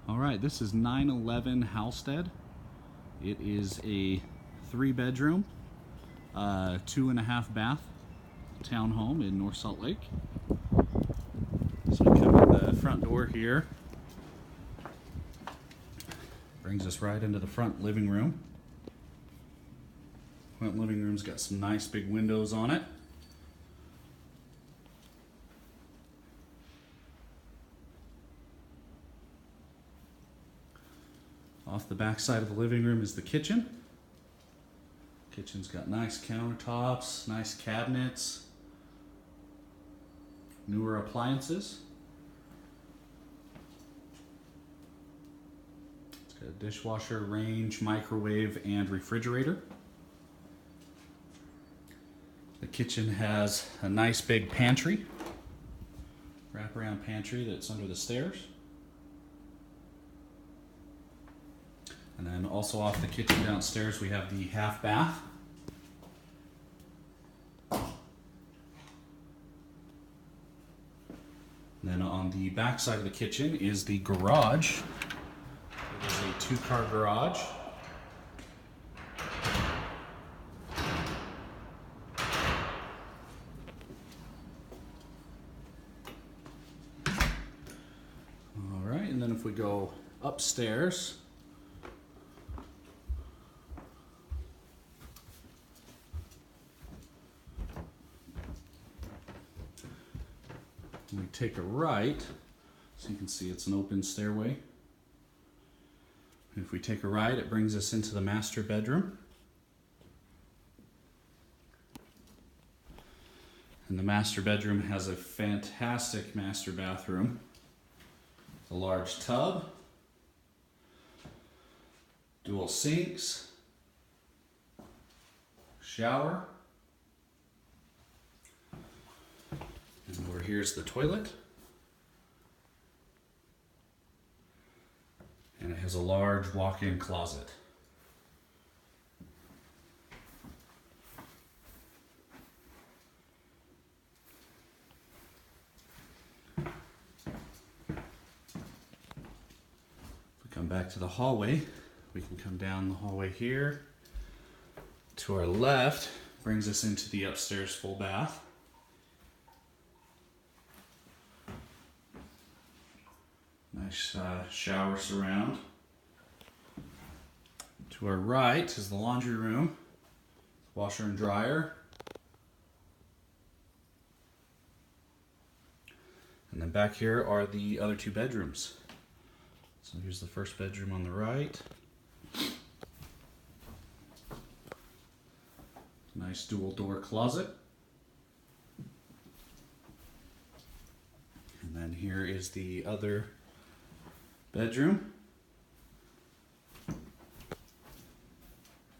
All right, this is 911 Halstead. It is a 3-bedroom, 2.5 bath townhome in North Salt Lake. So we come in the front door here. Brings us right into the front living room. Front living room's got some nice big windows on it. Off the back side of the living room is the kitchen. Kitchen's got nice countertops, nice cabinets, newer appliances. It's got a dishwasher, range, microwave, and refrigerator. The kitchen has a nice big pantry, wraparound pantry that's under the stairs. And then also off the kitchen downstairs we have the half bath. And then on the back side of the kitchen is the garage. It is a 2-car garage. All right, and then if we go upstairs, we take a right, so you can see it's an open stairway. If we take a right, it brings us into the master bedroom. And the master bedroom has a fantastic master bathroom. A large tub, dual sinks, shower. And over here's the toilet. And it has a large walk-in closet. If we come back to the hallway, we can come down the hallway here. To our left brings us into the upstairs full bath. Nice shower surround. To our right is the laundry room, washer and dryer. And then back here are the other 2 bedrooms. So here's the first bedroom on the right. Nice dual door closet. And then here is the other bedroom.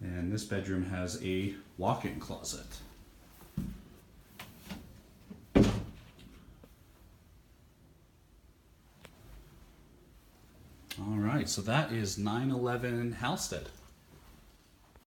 And this bedroom has a walk-in closet. All right, so that is 911 Halstead.